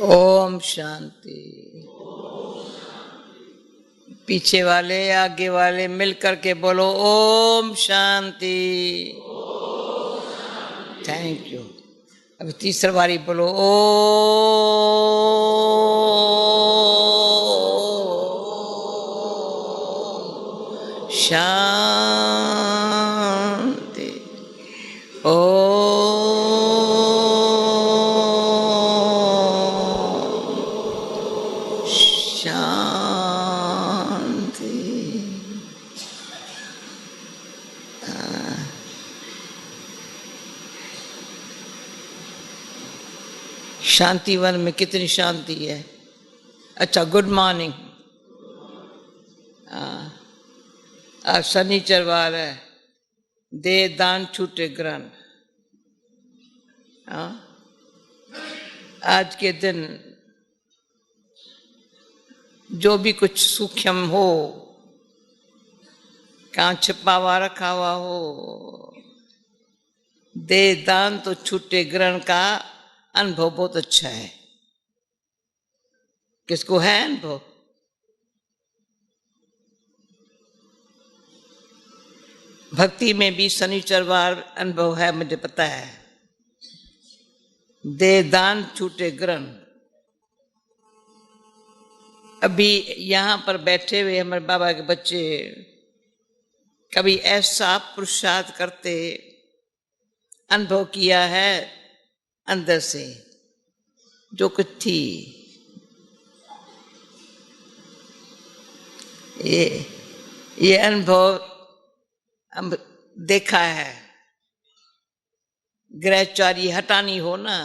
ओम शांति। पीछे वाले आगे वाले मिल करके बोलो ओम शांति। Thank you. अभी तीसरा बारी बोलो ओ शांति। ओ शांतिवन में कितनी शांति है। अच्छा, गुड मॉर्निंग। आज शनिचरवार है, दे दान छूटे ग्रहण। आज के दिन जो भी कुछ सूक्ष्म हो, कहाँ छिपा हुआ रखा हुआ हो, दे दान तो छूटे ग्रहण का अनुभव बहुत अच्छा है। किसको है अनुभव? भक्ति में भी शनिचरवार अनुभव है, मुझे पता है। दे दान छूटे ग्रहण। अभी यहां पर बैठे हुए हमारे बाबा के बच्चे कभी ऐसा पुरुषार्थ करते अनुभव किया है अंदर से, जो कुछ थी ये अनुभव हम देखा है। ग्रहचारी हटानी हो ना,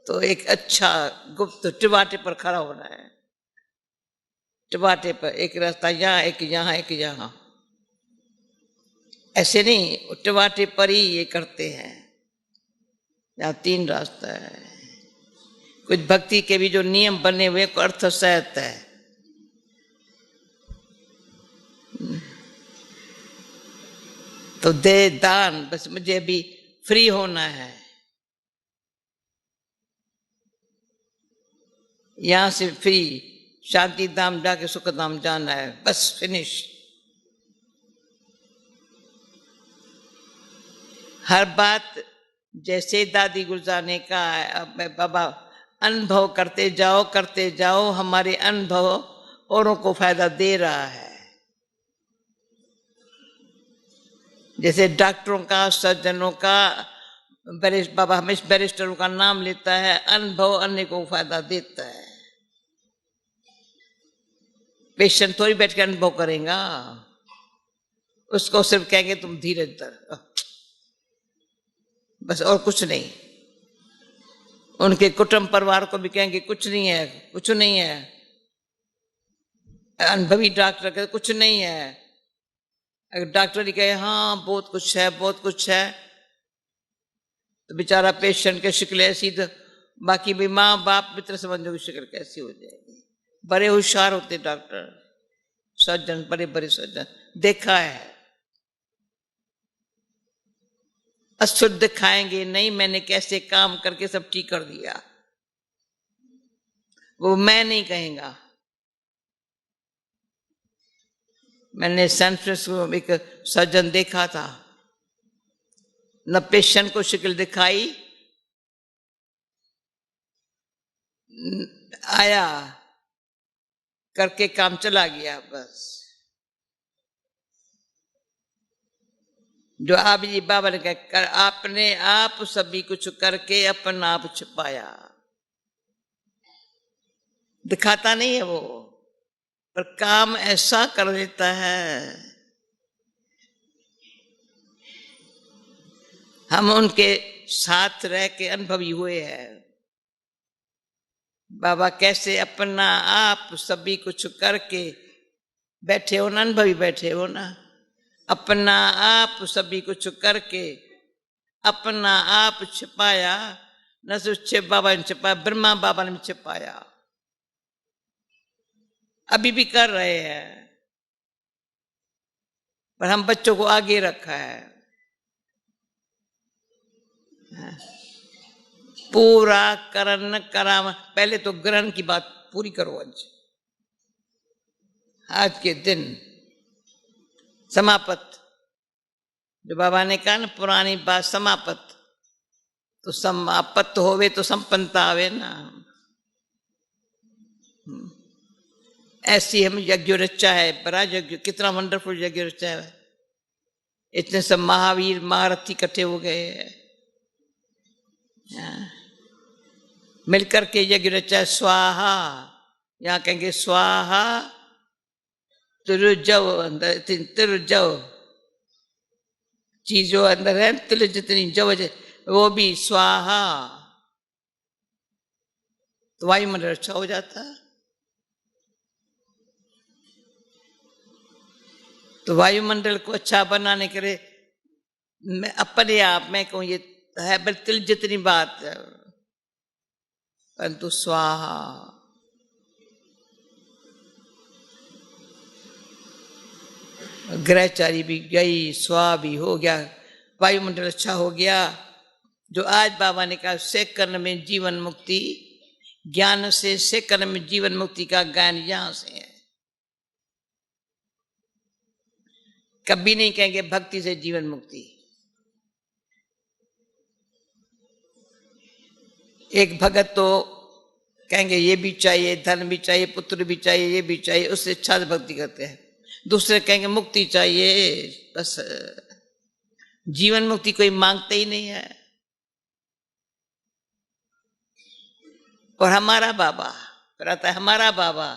तो एक अच्छा गुप्त टिबाटे पर खड़ा होना है। टिबाटे पर एक रास्ता यहाँ, एक यहाँ, एक यहाँ, ऐसे नहीं, टिबाटे पर ही ये करते हैं। यहाँ तीन रास्ता है। कुछ भक्ति के भी जो नियम बने हुए को अर्थ सहत है। तो दे दान, बस मुझे अभी फ्री होना है, यहां से फ्री, शांति धाम जाके सुख धाम जाना है, बस फिनिश। हर बात जैसे दादी गुरजाने का बाबा, अनुभव करते जाओ, हमारे अनुभव औरों को फायदा दे रहा है। जैसे डॉक्टरों का, सर्जनों का, बाबा हमेशा बैरिस्टरों का नाम लेता है, अनुभव अन्य को फायदा देता है। पेशेंट थोड़ी बैठ के अनुभव करेगा, उसको सिर्फ कहेंगे तुम धीरज धर, बस, और कुछ नहीं। उनके कुटुंब परिवार को भी कहेंगे कुछ नहीं है, कुछ नहीं है। अनुभवी डॉक्टर कहे कुछ नहीं है, अगर डॉक्टर ही कहे हाँ बहुत कुछ है, बहुत कुछ है, तो बेचारा पेशेंट के शिकल ऐसी, तो बाकी भी माँ बाप मित्र संबंधों की शिकल कैसी हो जाएगी। बड़े होशियार होते डॉक्टर, सर्जन, बड़े बड़े सर्जन, देखा है। अशुद्ध खाएंगे नहीं, मैंने कैसे काम करके सब ठीक कर दिया, वो मैं नहीं कहेगा। मैंने सैन फ्रांसिस्को में एक सर्जन देखा था, न पेशेंट को शिकल दिखाई, आया करके काम चला गया, बस। जो आप जी बाबा ने कहा, आपने आप सभी कुछ करके अपना आप छुपाया। दिखाता नहीं है वो, पर काम ऐसा कर देता है। हम उनके साथ रह के अनुभवी हुए हैं। बाबा कैसे अपना आप सभी कुछ करके बैठे हो ना, अनुभवी बैठे हो ना। अपना आप सभी कुछ करके अपना आप छिपाया, न सिर्फ बाबा ने छिपाया, ब्रह्मा बाबा ने छिपाया, अभी भी कर रहे हैं, पर हम बच्चों को आगे रखा है। पूरा करण करा। पहले तो ग्रहण की बात पूरी करो। आज के दिन समापत, जो बाबा ने कहा ना पुरानी बात, समापत, तो समापत होवे तो संपन्नता आवे ना। ऐसी हम यज्ञ रचा है, बड़ा यज्ञ, कितना वंडरफुल यज्ञ रचा है। इतने सब महावीर महारथी इकट्ठे हो गए हैं, मिलकर के यज्ञ रचा है। स्वाहा, यहां कहेंगे स्वाहा तिरुजव, अंदर तिरुजव चीज जो अंदर है, तिल जितनी जव वो भी स्वाहा, तो वायुमंडल अच्छा हो जाता है। तो वायुमंडल को अच्छा बनाने के लिए मैं अपने आप में कहूँ, ये है बल तिल जितनी बात है, परंतु स्वाहा। ग्रहचारी भी गई, स्वा भी हो गया, वायुमंडल अच्छा हो गया। जो आज बाबा ने कहा सेकंड में जीवन मुक्ति, ज्ञान से सेकंड में जीवन मुक्ति का ज्ञान यहां से है। कभी नहीं कहेंगे भक्ति से जीवन मुक्ति। एक भगत तो कहेंगे ये भी चाहिए, धन भी चाहिए, पुत्र भी चाहिए, ये भी चाहिए, उससे इच्छा से भक्ति करते हैं। दूसरे कहेंगे मुक्ति चाहिए, बस जीवन मुक्ति कोई मांगते ही नहीं है। और हमारा बाबा कहता है, हमारा बाबा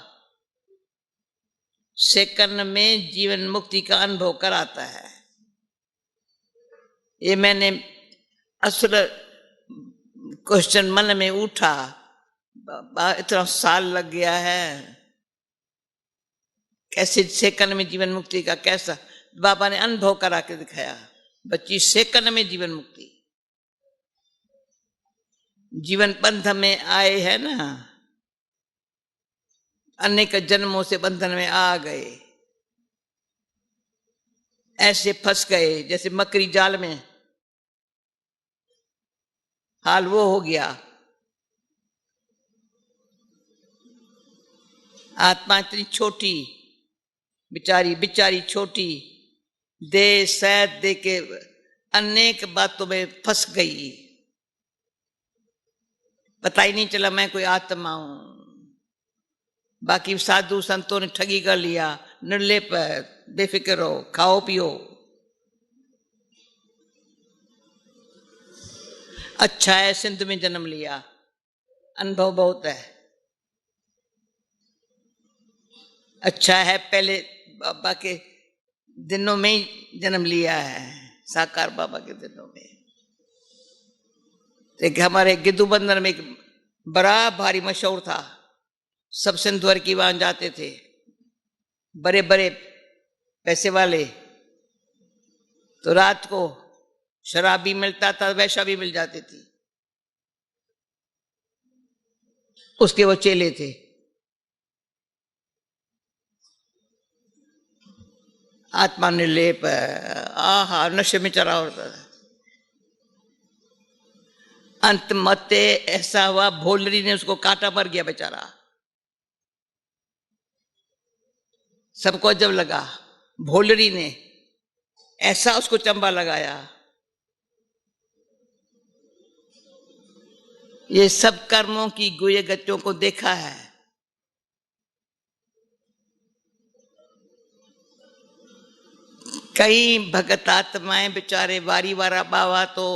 सेकंड में जीवन मुक्ति का अनुभव कराता है। ये मैंने असल क्वेश्चन मन में उठा, इतना साल लग गया है, कैसे सेकंड में जीवन मुक्ति का, कैसा बाबा ने अनुभव करा के दिखाया। बच्ची सेकंड में जीवन मुक्ति, जीवन बंधन में आए हैं ना, अनेक जन्मों से बंधन में आ गए, ऐसे फंस गए जैसे मकड़ी जाल में, हाल वो हो गया। आत्मा इतनी छोटी, बिचारी छोटी, दे सैद दे के अनेक बातों में फंस गई, पता ही नहीं चला मैं कोई आत्मा हूं। बाकी साधु संतों ने ठगी कर लिया, निर्लेप है, बेफिक्र रहो, खाओ पियो, अच्छा है सिंध में जन्म लिया, अनुभव बहुत है, अच्छा है पहले बाबा के दिनों में ही जन्म लिया है, साकार बाबा के दिनों में। एक हमारे गिद्धू बंदर में एक बड़ा भारी मशहूर था, सब सिंधुवर की वहां जाते थे, बड़े बड़े पैसे वाले। तो रात को शराब भी मिलता था, वैसा भी मिल जाती थी, उसके वो चेले थे। आत्मा निर्लेप, आहा नशे में चढ़ा होता था। अंत मते ऐसा हुआ, भोलरी ने उसको काटा, मर गया बेचारा। सबको जब लगा, भोलरी ने ऐसा उसको चंबा लगाया। ये सब कर्मों की गुए गतियों को देखा है। कई भगत आत्माएं बेचारे, वारी वारा बाबा तो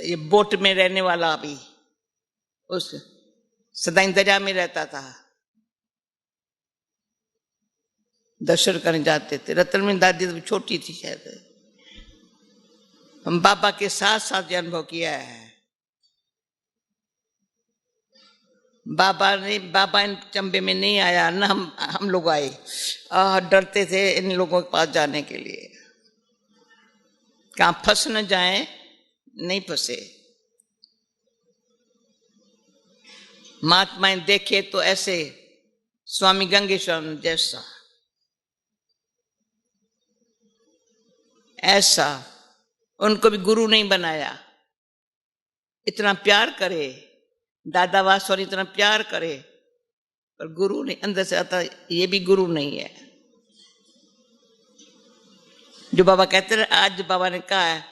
ये बोट में रहने वाला भी उस सदाई दरिया में रहता था, दर्शन करने जाते थे। रतन में दादी तो छोटी थी शायद, हम बाबा के साथ साथ ये अनुभव किया है। बाबा इन चंबे में नहीं आया ना, हम लोग आए, डरते थे इन लोगों के पास जाने के लिए, कहां फंस न जाए, नहीं फंसे। महात्माएं देखे तो ऐसे स्वामी गंगेश्वर जैसा, ऐसा उनको भी गुरु नहीं बनाया, इतना प्यार करे, दादा वासवानी इतना प्यार करे, पर गुरु नहीं अंदर से आता, ये भी गुरु नहीं है। जो बाबा कहते हैं, आज बाबा ने कहा है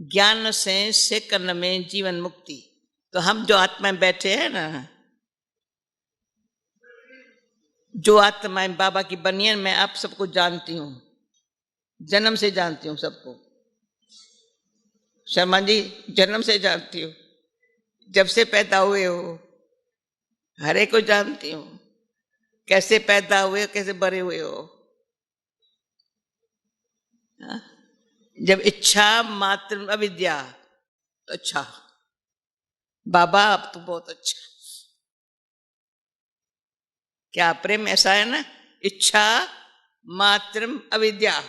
ज्ञान से सेकंड में जीवन मुक्ति। तो हम जो आत्माएं बैठे हैं ना, जो आत्माएं बाबा की बनी है, मैं आप सबको जानती हूं, जन्म से जानती हूं सबको। शर्मा जी, जन्म से जानती हूं, जब से पैदा हुए हो हर एक को जानती हूं, कैसे पैदा हुए, कैसे बड़े हुए हो। जब इच्छा मात्र अविद्या, तो अच्छा बाबा अब तो बहुत अच्छा। क्या प्रेम ऐसा है ना, इच्छा मात्र अविद्या,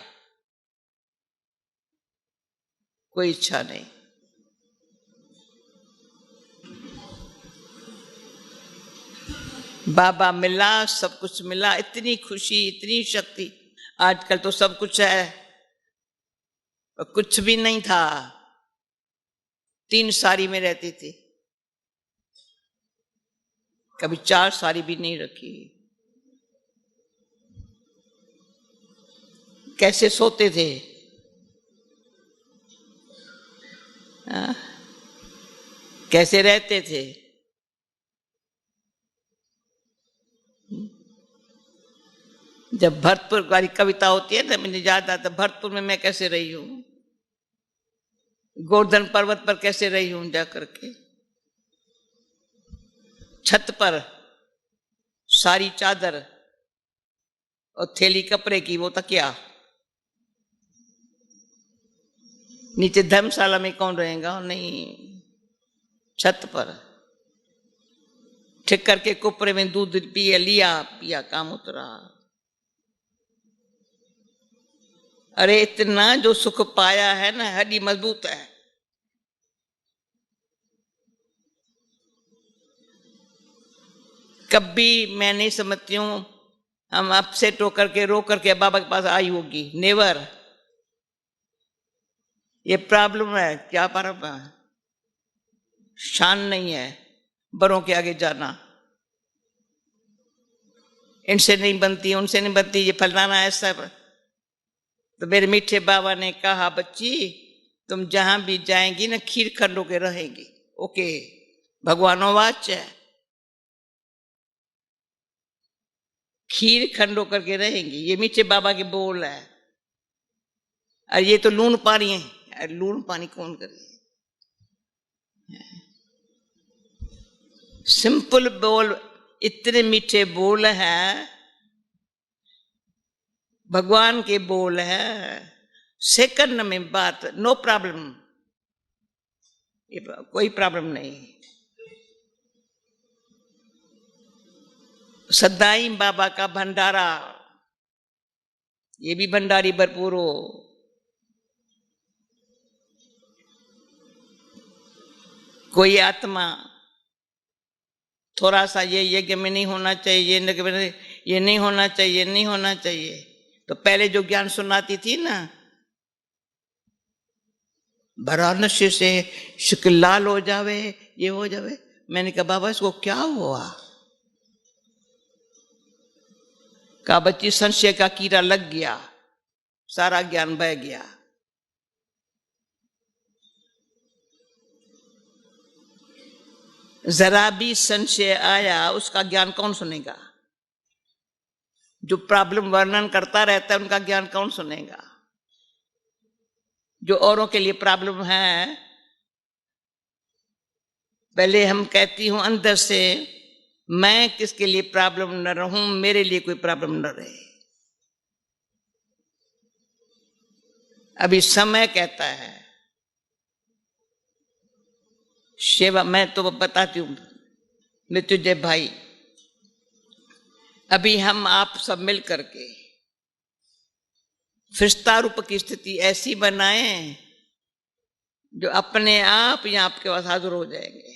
कोई इच्छा नहीं। बाबा मिला, सब कुछ मिला, इतनी खुशी, इतनी शक्ति। आजकल तो सब कुछ है, कुछ भी नहीं था। 3 साड़ी में रहती थी, कभी 4 साड़ी भी नहीं रखी। कैसे सोते थे, कैसे रहते थे। जब भरतपुर वाली कविता होती है ना, मुझे याद आता भरतपुर में मैं कैसे रही हूं, गोवर्धन पर्वत पर कैसे रही हूं, जाकर के छत पर सारी चादर और थैली कपड़े की, वो तकिया, नीचे धर्मशाला में कौन रहेगा, नहीं, छत पर ठीक करके कुपरे में दूध पिया, लिया पिया, काम उतरा। अरे इतना जो सुख पाया है ना, हड्डी मजबूत है। कभी मैं नहीं समझती हूं हम अपसेट होकर के, रो करके बाबा के पास आई होगी, नेवर। ये प्रॉब्लम है, क्या प्रॉब्लम है, शान नहीं है बड़ों के आगे जाना। इनसे नहीं बनती, उनसे नहीं बनती, ये फलाना ऐसा। तो मेरे मीठे बाबा ने कहा, बच्ची तुम जहां भी जाएंगी ना, खीर खंड होके रहेंगी। ओके, भगवानो वाच है, खीर खंड होकर के रहेंगी। ये मीठे बाबा के बोल है। और ये तो लून पानी है, लून पानी कौन करे। सिंपल बोल, इतने मीठे बोल हैं, भगवान के बोल है। सेकंड में बात, नो प्रॉब्लम, कोई प्रॉब्लम नहीं। सदाई बाबा का भंडारा, ये भी भंडारी भरपूर हो। कोई आत्मा थोड़ा सा ये यज्ञ में नहीं होना चाहिए, ये नहीं होना चाहिए, नहीं होना चाहिए, तो पहले जो ज्ञान सुनाती थी ना, वाराणसी से शुक्ल लाल हो जावे, ये हो जावे। मैंने कहा बाबा इसको क्या हुआ। कहा बच्ची संशय का कीड़ा लग गया, सारा ज्ञान बह गया। जरा भी संशय आया, उसका ज्ञान कौन सुनेगा। जो प्रॉब्लम वर्णन करता रहता है, उनका ज्ञान कौन सुनेगा। जो औरों के लिए प्रॉब्लम है, पहले हम कहती हूं अंदर से, मैं किसके लिए प्रॉब्लम न रहूं, मेरे लिए कोई प्रॉब्लम न रहे। अभी समय कहता है सेवा। मैं तो बताती हूं मृत्युंजय भाई, अभी हम आप सब मिल करके फरिश्ता रूप की स्थिति ऐसी बनाए जो अपने आप ही आपके पास हाजिर हो जाएंगे।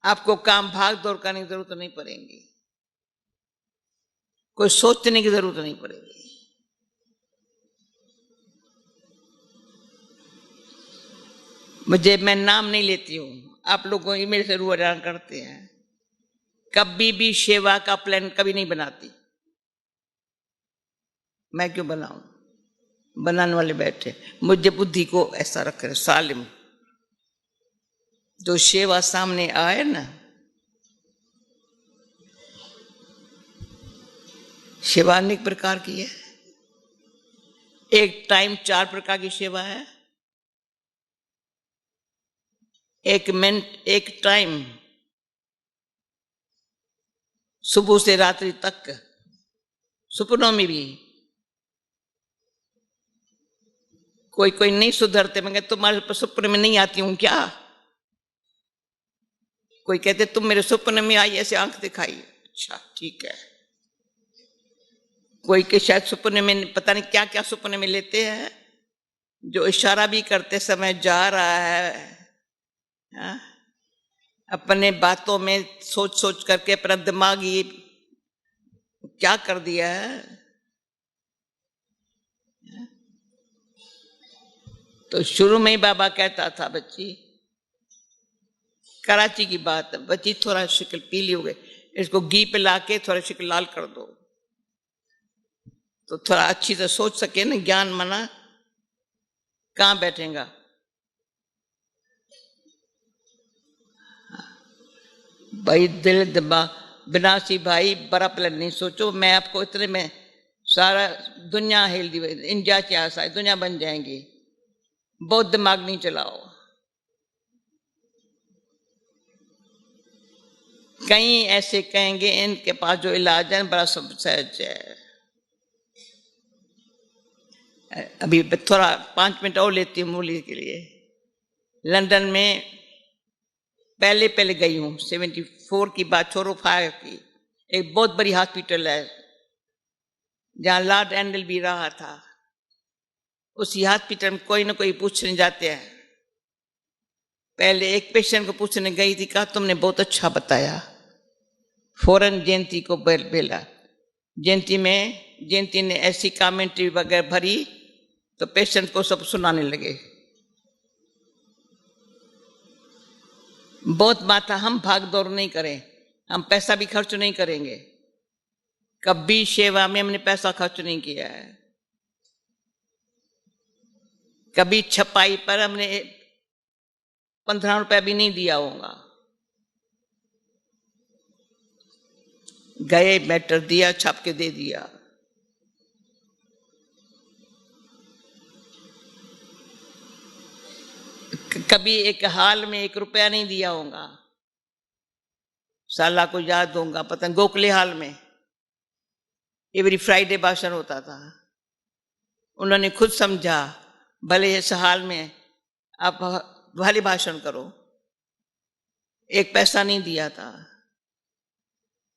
आपको काम भाग दौड़ करने की जरूरत नहीं पड़ेगी, कोई सोचने की जरूरत नहीं पड़ेगी। मैं नाम नहीं लेती हूं, आप लोग मेरे से रूबरू करते हैं। कभी भी सेवा का प्लान कभी नहीं बनाती, मैं क्यों बनाऊं, बनाने वाले बैठे। मुझे बुद्धि को ऐसा रख रहे सालिम, जो सेवा सामने आए ना, सेवा अनेक प्रकार की है। एक टाइम 4 प्रकार की सेवा है। एक मिनट, एक टाइम, सुबह से रात्रि तक, सपनों में भी। कोई कोई नहीं सुधरते, मैं कहते तुम्हारे सपने में नहीं आती हूं क्या? कोई कहते तुम मेरे सपने में आई, ऐसे आंख दिखाई, अच्छा ठीक है। कोई के शायद सपने में पता नहीं क्या क्या सपने में लेते हैं, जो इशारा भी करते समय जा रहा है। हा? अपने बातों में सोच सोच करके अपना दिमाग ही क्या कर दिया है। तो शुरू में ही बाबा कहता था, बच्ची, कराची की बात है, बच्ची थोड़ा शक्ल पीली हो गई, इसको घी पिला के थोड़ा शक्ल लाल कर दो, तो थोड़ा अच्छी से सोच सके ना। ज्ञान मना कहां बैठेगा। भाई दिल दिमाग विनाशी भाई, बड़ा प्लान नहीं सोचो। मैं आपको इतने में सारा दुनिया हिल दी, इंडिया की आशा दुनिया बन जाएंगी। बहुत दिमाग नहीं चलाओ। कई ऐसे कहेंगे इनके पास जो इलाज है बड़ा सहज है। अभी थोड़ा 5 मिनट और लेती हूँ मूली के लिए। लंदन में पहले पहले गई हूँ, 74 की बात छोड़ो, 5 की। एक बहुत बड़ी हॉस्पिटल है जहां लॉर्ड एंडल भी रहा था। उस हॉस्पिटल में कोई ना कोई पूछने जाते हैं। पहले एक पेशेंट को पूछने गई थी, कहा तुमने बहुत अच्छा बताया। फौरन जयंती को भेला। जयंती ने ऐसी कमेंट्री वगैरह भरी तो पेशेंट को सब सुनाने लगे। बहुत बात है, हम भाग दौड़ नहीं करें, हम पैसा भी खर्च नहीं करेंगे। कभी सेवा में हमने पैसा खर्च नहीं किया है। कभी छपाई पर हमने 15 रुपया भी नहीं दिया होगा। गए मैटर दिया, छाप के दे दिया। कभी एक हाल में 1 रुपया नहीं दिया होगा। साला को याद होगा, पता नहीं गोखले हाल में एवरी फ्राइडे भाषण होता था। उन्होंने खुद समझा, भले इस हाल में आप भले भाषण करो, 1 पैसा नहीं दिया था।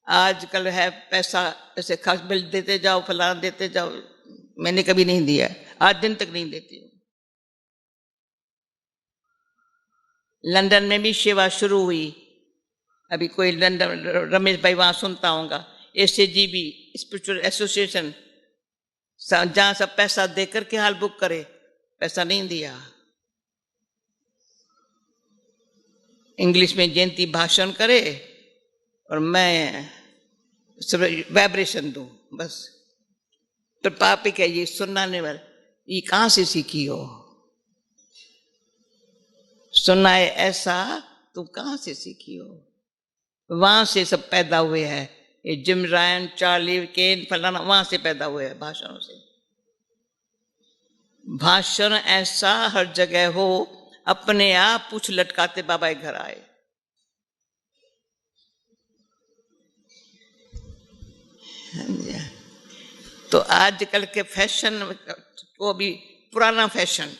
आजकल है पैसा ऐसे खर्च बिल देते जाओ, फलाना देते जाओ। मैंने कभी नहीं दिया, आज दिन तक नहीं देती हूँ। लंदन में भी सेवा शुरू हुई। अभी कोई लंदन, रमेश भाई वहां सुनता होगा, SAGB स्पिरिचुअल एसोसिएशन, जहां सब पैसा देकर के हाल बुक करे, पैसा नहीं दिया। इंग्लिश में जयंती भाषण करे और मैं वाइब्रेशन दूं, बस। तो पापी क्या ये सुनाने वाले, ये कहां से सीखी हो? सुना है ऐसा, तुम कहां से सीखी हो? वहां से सब पैदा हुए हैं। ये जिम रायन, चार्ली केन, फलाना, वहां से पैदा हुए हैं भाषणों से। भाषण ऐसा हर जगह हो, अपने आप पूछ लटकाते बाबा के घर आए। तो आजकल के फैशन को भी पुराना फैशन,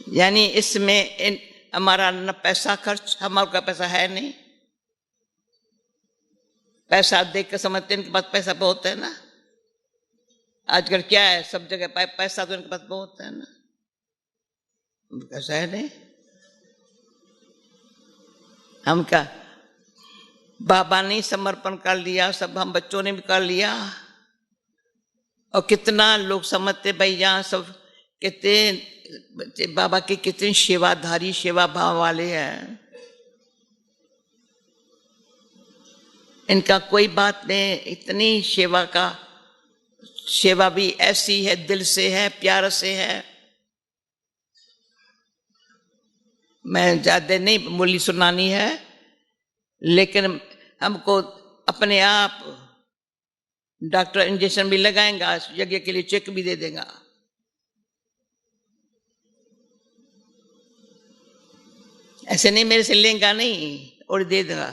यानी इसमें हमारा न पैसा खर्च, हमारा पैसा है नहीं। पैसा देख कर समझते हैं इनके पास पैसा बहुत है ना। आजकल क्या है, सब जगह पैसा तो इनके पास बहुत है ना, पैसा है नहीं। हम क्या, बाबा ने समर्पण कर लिया, सब हम बच्चों ने भी कर लिया, और कितना लोग समझते भाई यहाँ सब कितने बाबा के कितने सेवाधारी सेवा भाव वाले हैं, इनका कोई बात नहीं, इतनी सेवा का सेवा भी ऐसी है, दिल से है, प्यार से है। मैं ज्यादा नहीं मूली सुनानी है, लेकिन हमको अपने आप डॉक्टर इंजेक्शन भी लगाएंगा, यज्ञ के लिए चेक भी दे देगा। ऐसे नहीं मेरे से लेंगा नहीं और दे देगा।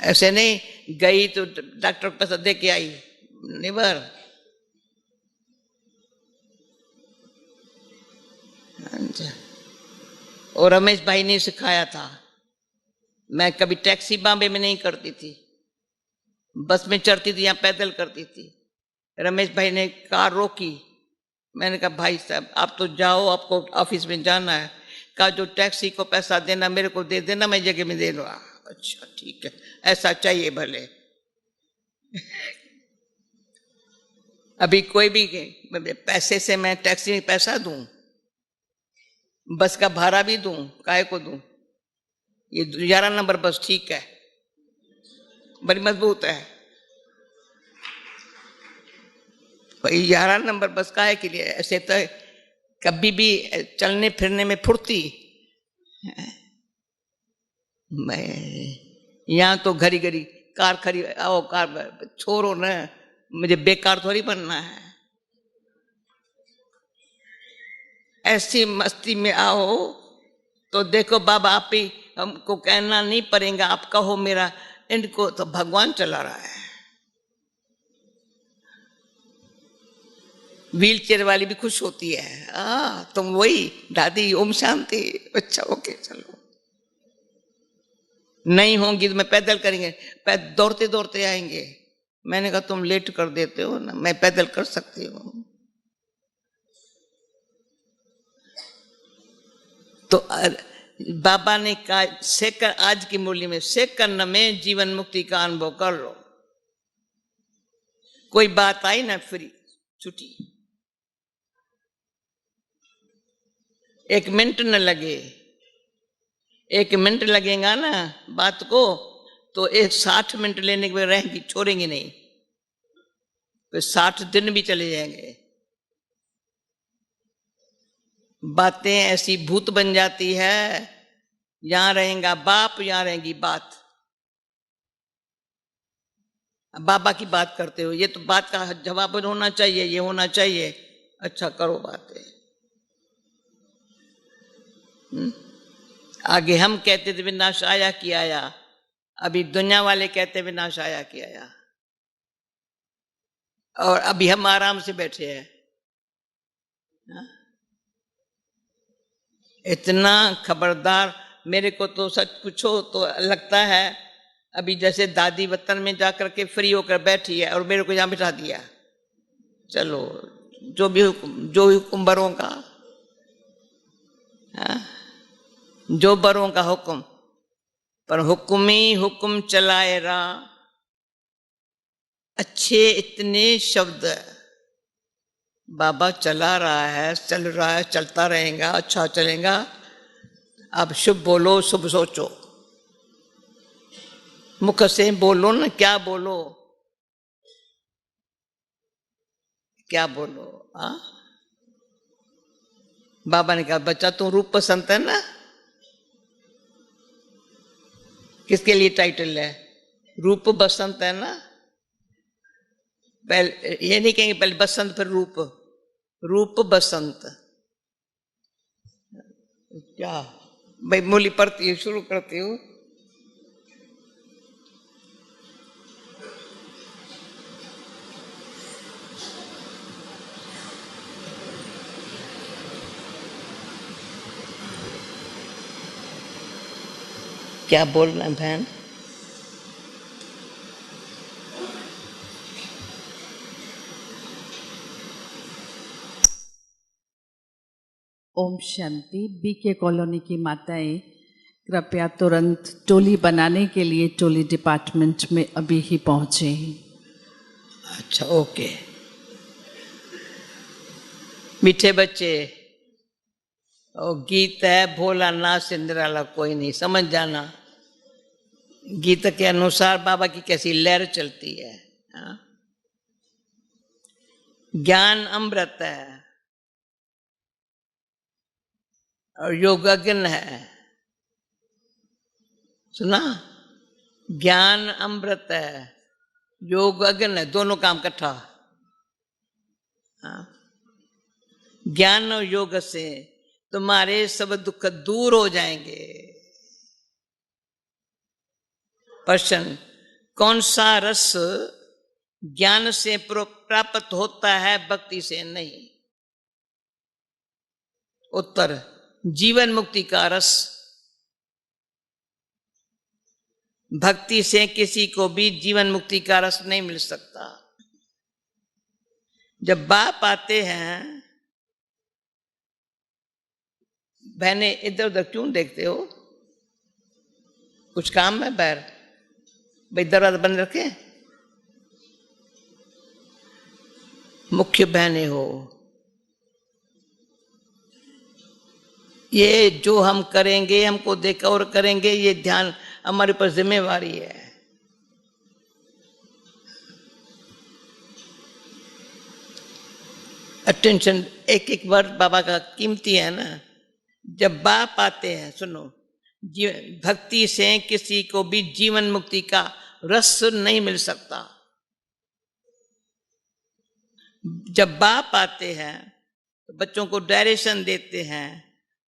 ऐसे नहीं गई तो डॉक्टर के पास दे के आई, नेवर। और रमेश भाई ने सिखाया था, मैं कभी टैक्सी बॉम्बे में नहीं करती थी, बस में चढ़ती थी या पैदल करती थी। रमेश भाई ने कार रोकी, मैंने कहा भाई साहब आप तो जाओ, आपको ऑफिस में जाना है। कहा जो टैक्सी को पैसा देना मेरे को दे देना, मैं जगह में दे दूंगा। अच्छा ठीक है, ऐसा चाहिए भले। अभी कोई भी पैसे से मैं टैक्सी में पैसा दूं, बस का भाड़ा भी दूं, काहे को दूं? ये 11 नंबर बस ठीक है, बड़ी मजबूत है भाई। 11 नंबर बस काहे के लिए? ऐसे तो कभी भी चलने फिरने में फुर्ती। मैं यहाँ तो घड़ी घड़ी कार खरी आओ, कार छोड़ो ना, मुझे बेकार थोड़ी बनना है। ऐसी मस्ती में आओ तो देखो बाबा आप ही, हमको कहना नहीं पड़ेगा, आप कहो मेरा, इनको तो भगवान चला रहा है। व्हील चेयर वाली भी खुश होती है, तुम वही दादी, ओम शांति, अच्छा ओके चलो। नहीं होंगी तो मैं पैदल करेंगे, दौड़ते दौड़ते आएंगे। मैंने कहा तुम लेट कर देते हो ना, मैं पैदल कर सकती हूँ। तो बाबा ने कहा सेकंड, आज की मूल्य में सेकंड में जीवन मुक्ति का अनुभव कर लो। कोई बात आई ना फ्री छुट्टी, 1 मिनट न लगे। 1 मिनट लगेगा ना बात को तो 60 मिनट लेने के बाद रहेंगी, छोड़ेंगे नहीं, तो 60 दिन भी चले जाएंगे। बातें ऐसी भूत बन जाती है, यहां रहेगा बाप, यहां रहेगी बात। बाबा की बात करते हो, ये तो बात का जवाब होना चाहिए, ये होना चाहिए, अच्छा करो बातें। आगे हम कहते थे विनाश आया कि आया, अभी दुनिया वाले कहते विनाश आया कि आया, और अभी हम आराम से बैठे हैं। इतना खबरदार, मेरे को तो सच पूछो तो लगता है अभी जैसे दादी वतन में जाकर के फ्री होकर बैठी है और मेरे को यहां बिठा दिया, चलो जो भी हुक्म बरों का, जो बरों का हुक्म, पर हुक्म ही हुक्म चलाए रा। अच्छे इतने शब्द बाबा चला रहा है, चल रहा है, चलता रहेगा, अच्छा चलेगा। अब शुभ बोलो, शुभ सोचो, मुख से बोलो ना, क्या बोलो, क्या बोलो। बाबा ने कहा बच्चा तू रूप पसंद है ना, किसके लिए टाइटल है, रूप बसंत है ना। पहले ये नहीं कहेंगे पहले बसंत फिर रूप, रूप बसंत। क्या भाई मूली पढ़ती है, शुरू करती हूँ। क्या बोल रहे हैं बहन? ओम शांति। बीके कॉलोनी की माताएं, कृपया तुरंत टोली बनाने के लिए टोली डिपार्टमेंट में अभी ही पहुंचे। अच्छा, ओके। मीठे बच्चे, और गीत है भोलानाथ सिंदराला कोई नहीं, समझ जाना गीत के अनुसार बाबा की कैसी लहर चलती है। हाँ? ज्ञान अमृत है और योग अग्नि है। सुना? ज्ञान अमृत है, योग अग्नि है, दोनों काम इकट्ठा। हाँ? ज्ञान और योग से तुम्हारे सब दुख दूर हो जाएंगे। प्रश्न, कौन सा रस ज्ञान से प्राप्त होता है, भक्ति से नहीं? उत्तर, जीवन मुक्ति का रस। भक्ति से किसी को भी जीवन मुक्ति का रस नहीं मिल सकता। जब बाप आते हैं, बहने इधर उधर क्यों देखते हो? कुछ काम है बाहर? भाई दरवाजा बंद रखे। मुख्य बहने हो, ये जो हम करेंगे, हमको देख और करेंगे, ये ध्यान हमारे ऊपर जिम्मेवारी है। अटेंशन, एक एक वर्ड बाबा का कीमती है ना। जब बाप आते हैं, सुनो, भक्ति से किसी को भी जीवन मुक्ति का रस नहीं मिल सकता। जब बाप आते हैं तो बच्चों को डायरेक्शन देते हैं,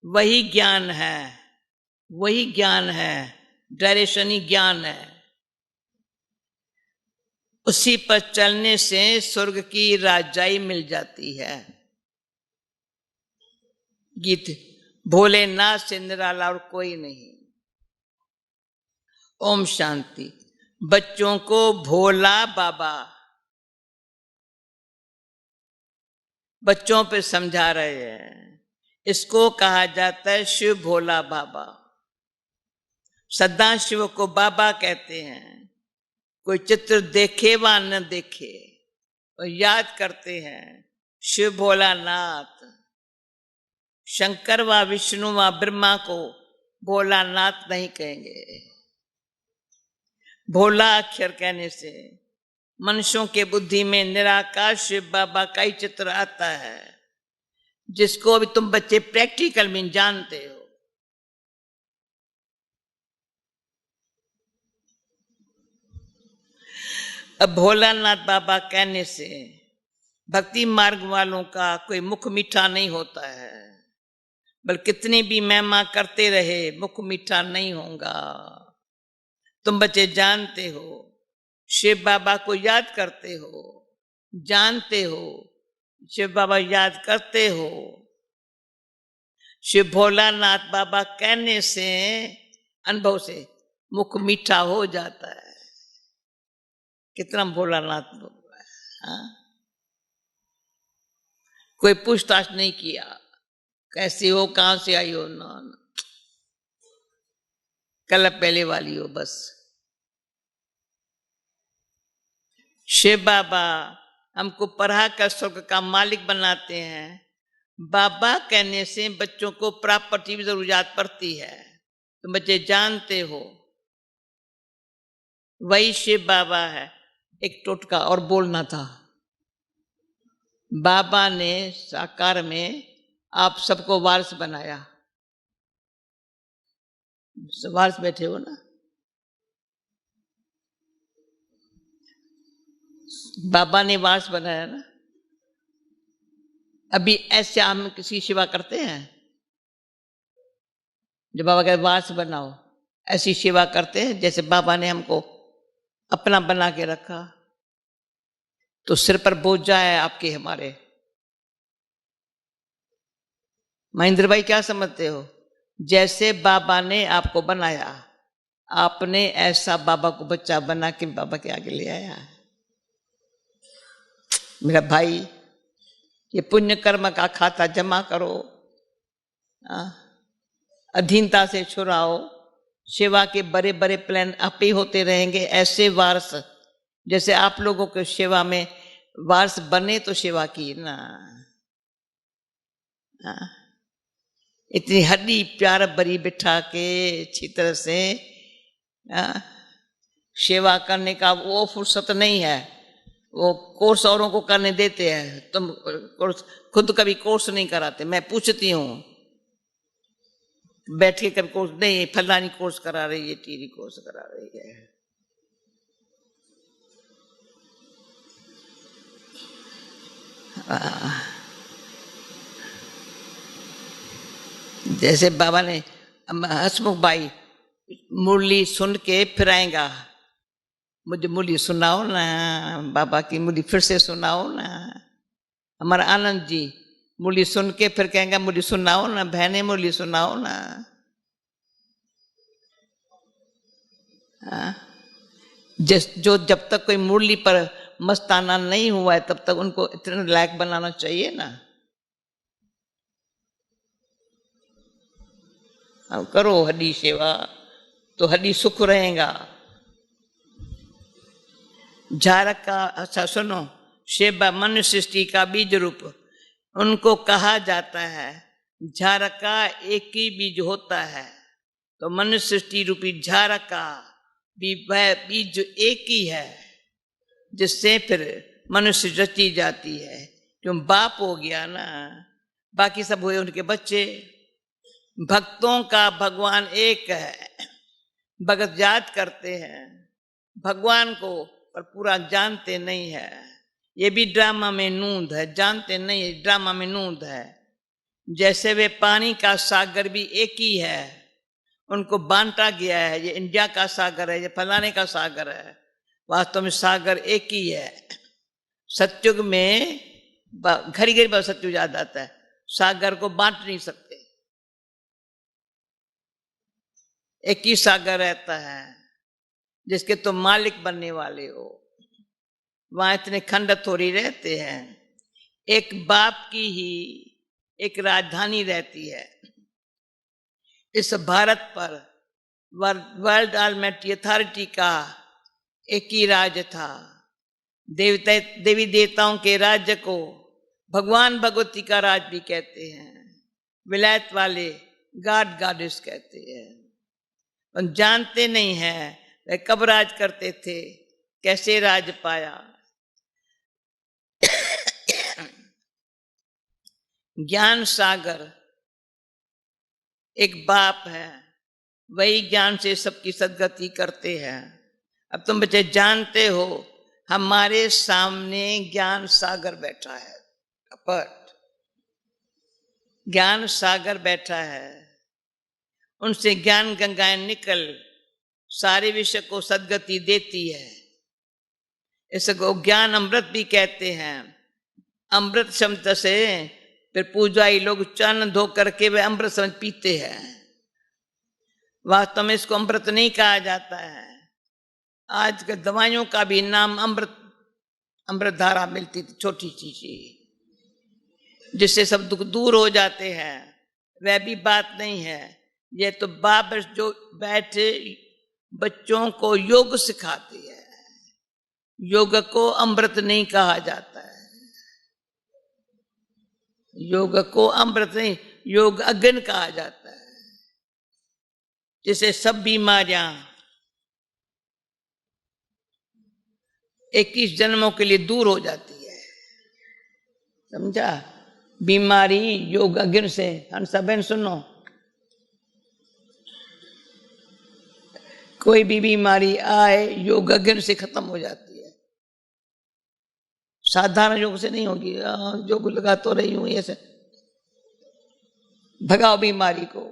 वही ज्ञान है, वही ज्ञान है, डायरेक्शन ही ज्ञान है। उसी पर चलने से स्वर्ग की राजाई मिल जाती है। गीत, भोलेनाथ से निराला और कोई नहीं। ओम शांति। बच्चों को भोला बाबा बच्चों पे समझा रहे हैं। इसको कहा जाता है शिव भोला बाबा। सदा शिव को बाबा कहते हैं। कोई चित्र देखे व न देखे, और याद करते हैं शिव भोलानाथ। शंकर व विष्णु व ब्रह्मा को भोलानाथ नहीं कहेंगे। भोला अक्षर कहने से मनुष्यों के बुद्धि में निराकार शिव बाबा का ही चित्र आता है, जिसको अभी तुम बच्चे प्रैक्टिकल में जानते हो। अब भोलानाथ बाबा कहने से भक्ति मार्ग वालों का कोई मुख मीठा नहीं होता है, बल्कि कितनी भी महिमा करते रहे मुख मीठा नहीं होगा। तुम बच्चे जानते हो, शिव बाबा को याद करते हो, जानते हो, शिव बाबा याद करते हो। शिव भोलानाथ बाबा कहने से, अनुभव से मुख मीठा हो जाता है। कितना भोलानाथ बाबा है। हाँ? कोई पूछताछ नहीं किया, कैसे हो, कहां से आई हो, ना कल पहले वाली हो बस। शिव बाबा हमको पढ़ा कर स्वर्ग का मालिक बनाते हैं। बाबा कहने से बच्चों को प्रॉपर्टी भी जरूरत पड़ती है, तो बच्चे जानते हो वही शिव बाबा है। एक टोटका और बोलना था। बाबा ने साकार में आप सबको वारिस बनाया। वारिस बैठे हो ना, बाबा ने वारिस बनाया ना। अभी ऐसे हम किसी सेवा करते हैं? जो बाबा कहते वारिस बनाओ, ऐसी सेवा करते हैं जैसे बाबा ने हमको अपना बना के रखा। तो सिर पर बोझा है आपके हमारे। महेंद्र भाई क्या समझते हो? जैसे बाबा ने आपको बनाया, आपने ऐसा बाबा को बच्चा बना के बाबा के आगे ले आया। मेरा भाई, ये पुण्य कर्म का खाता जमा करो, अधीनता से छुड़ाओ, सेवा के बड़े बड़े प्लान आप ही होते रहेंगे। ऐसे वारस जैसे आप लोगों के सेवा में वारस बने तो सेवा की ना। इतनी हड्डी प्यार भरी बिठा के अच्छी तरह से सेवा करने का वो फुर्सत नहीं है। वो कोर्स औरों को करने देते हैं, तुम कोर्स खुद कभी कोर्स नहीं कराते। मैं पूछती हूँ, बैठ के कर कोर्स नहीं, फलानी कोर्स करा रही है, टीरी कोर्स करा रही है। जैसे बाबा ने हसमुख भाई मुरली सुन के फिर आएगा, मुझे मुरली सुनाओ ना बाबा की, मुरली फिर से सुनाओ ना। हमारा आनंद जी मुरली सुन के फिर कहेंगे मुरली सुनाओ ना बहने, मुरली सुनाओ ना। जो जब तक कोई मुरली पर मस्ताना नहीं हुआ है तब तक उनको इतने लायक बनाना चाहिए ना। हम करो हड्डी सेवा तो हड्डी सुख रहेगा। झारक का, अच्छा सुनो, सेवा मनुष्य सृष्टि का बीज रूप उनको कहा जाता है। झारक का एक ही बीज होता है, तो मनुष्य सृष्टि रूपी झारक का भी वह बीज एक ही है जिससे फिर मनुष्य रची जाती है। क्यों बाप हो गया ना, बाकी सब हुए उनके बच्चे। भक्तों का भगवान एक है, भगत याद करते हैं भगवान को पर पूरा जानते नहीं है। ये भी ड्रामा में नूंद है, जानते नहीं है, ड्रामा में नूंद है। जैसे वे पानी का सागर भी एक ही है, उनको बांटा गया है, ये इंडिया का सागर है, ये फलाने का सागर है, वास्तव में सागर एक ही है। सतयुग में घड़ी घड़ी सतयुग याद आता है, सागर को बांट नहीं सकते, एक ही सागर रहता है जिसके तुम मालिक बनने वाले हो। वहां इतने खंड थोड़ी रहते हैं, एक बाप की ही एक राजधानी रहती है। इस भारत पर वर्ल्ड ऑलमाइटी अथॉरिटी का एक ही राज्य था। देवी देवताओं के राज्य को भगवान भगवती का राज भी कहते हैं, विलायत वाले गॉड गॉडेस कहते हैं। और जानते नहीं है वे कब राज करते थे, कैसे राज पाया। ज्ञान सागर एक बाप है, वही ज्ञान से सबकी सदगति करते हैं। अब तुम बच्चे जानते हो हमारे सामने ज्ञान सागर बैठा है, कपट ज्ञान सागर बैठा है, उनसे ज्ञान गंगाएं निकल सारे विश्व को सदगति देती है। इसको ज्ञान अमृत भी कहते हैं। अमृत शब्द से फिर पूजाई लोग चरण धो करके वे अमृत समझ पीते हैं, वास्तव में इसको अमृत नहीं कहा जाता है। आज के दवाइयों का भी नाम अमृत धारा मिलती थी, छोटी चीज़ी, जिससे सब दुख दूर हो जाते हैं। वह भी बात नहीं है। ये तो बाप जो बैठे बच्चों को योग सिखाती है, योग को अमृत नहीं कहा जाता है। योग को अमृत नहीं, योग अग्नि कहा जाता है, जिसे सब बीमारियां 21 जन्मों के लिए दूर हो जाती है। समझा? बीमारी योग अग्नि से। हंसा बहन सुनो, कोई भी बीमारी आए योग अग्नि से खत्म हो जाती है, साधारण योग से नहीं होगी। योग लगा तो रही हूं ऐसे, भगाओ बीमारी को।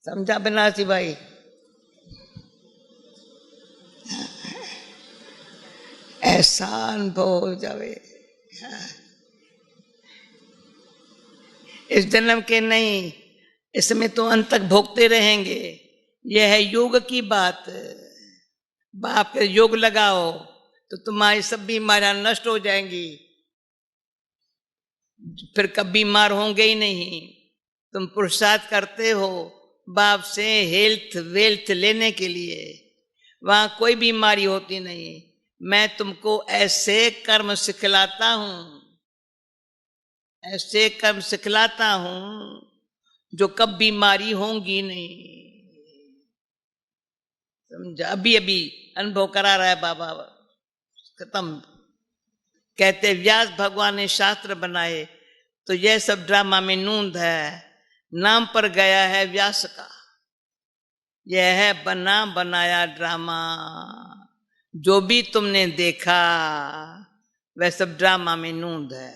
समझा बनारसी भाई? ऐसा अनुभव हो जावे, इस जन्म के नहीं, इसमें तो अंत तक भोगते रहेंगे। यह है योग की बात। बाप के योग लगाओ तो तुम्हारी सब बीमारियां नष्ट हो जाएंगी, फिर कभी बीमार होंगे ही नहीं। तुम पुरुषार्थ करते हो बाप से हेल्थ वेल्थ लेने के लिए, वहां कोई बीमारी होती नहीं। मैं तुमको ऐसे कर्म सिखलाता हूं, ऐसे कर्म सिखलाता हूं जो कब बीमारी होंगी नहीं। समझा? अभी अभी अनुभव करा रहा है बाबा, खत्म। कहते व्यास भगवान ने शास्त्र बनाए, तो यह सब ड्रामा में नूंद है, नाम पर गया है व्यास का। यह है बना बनाया ड्रामा, जो भी तुमने देखा वह सब ड्रामा में नूंद है।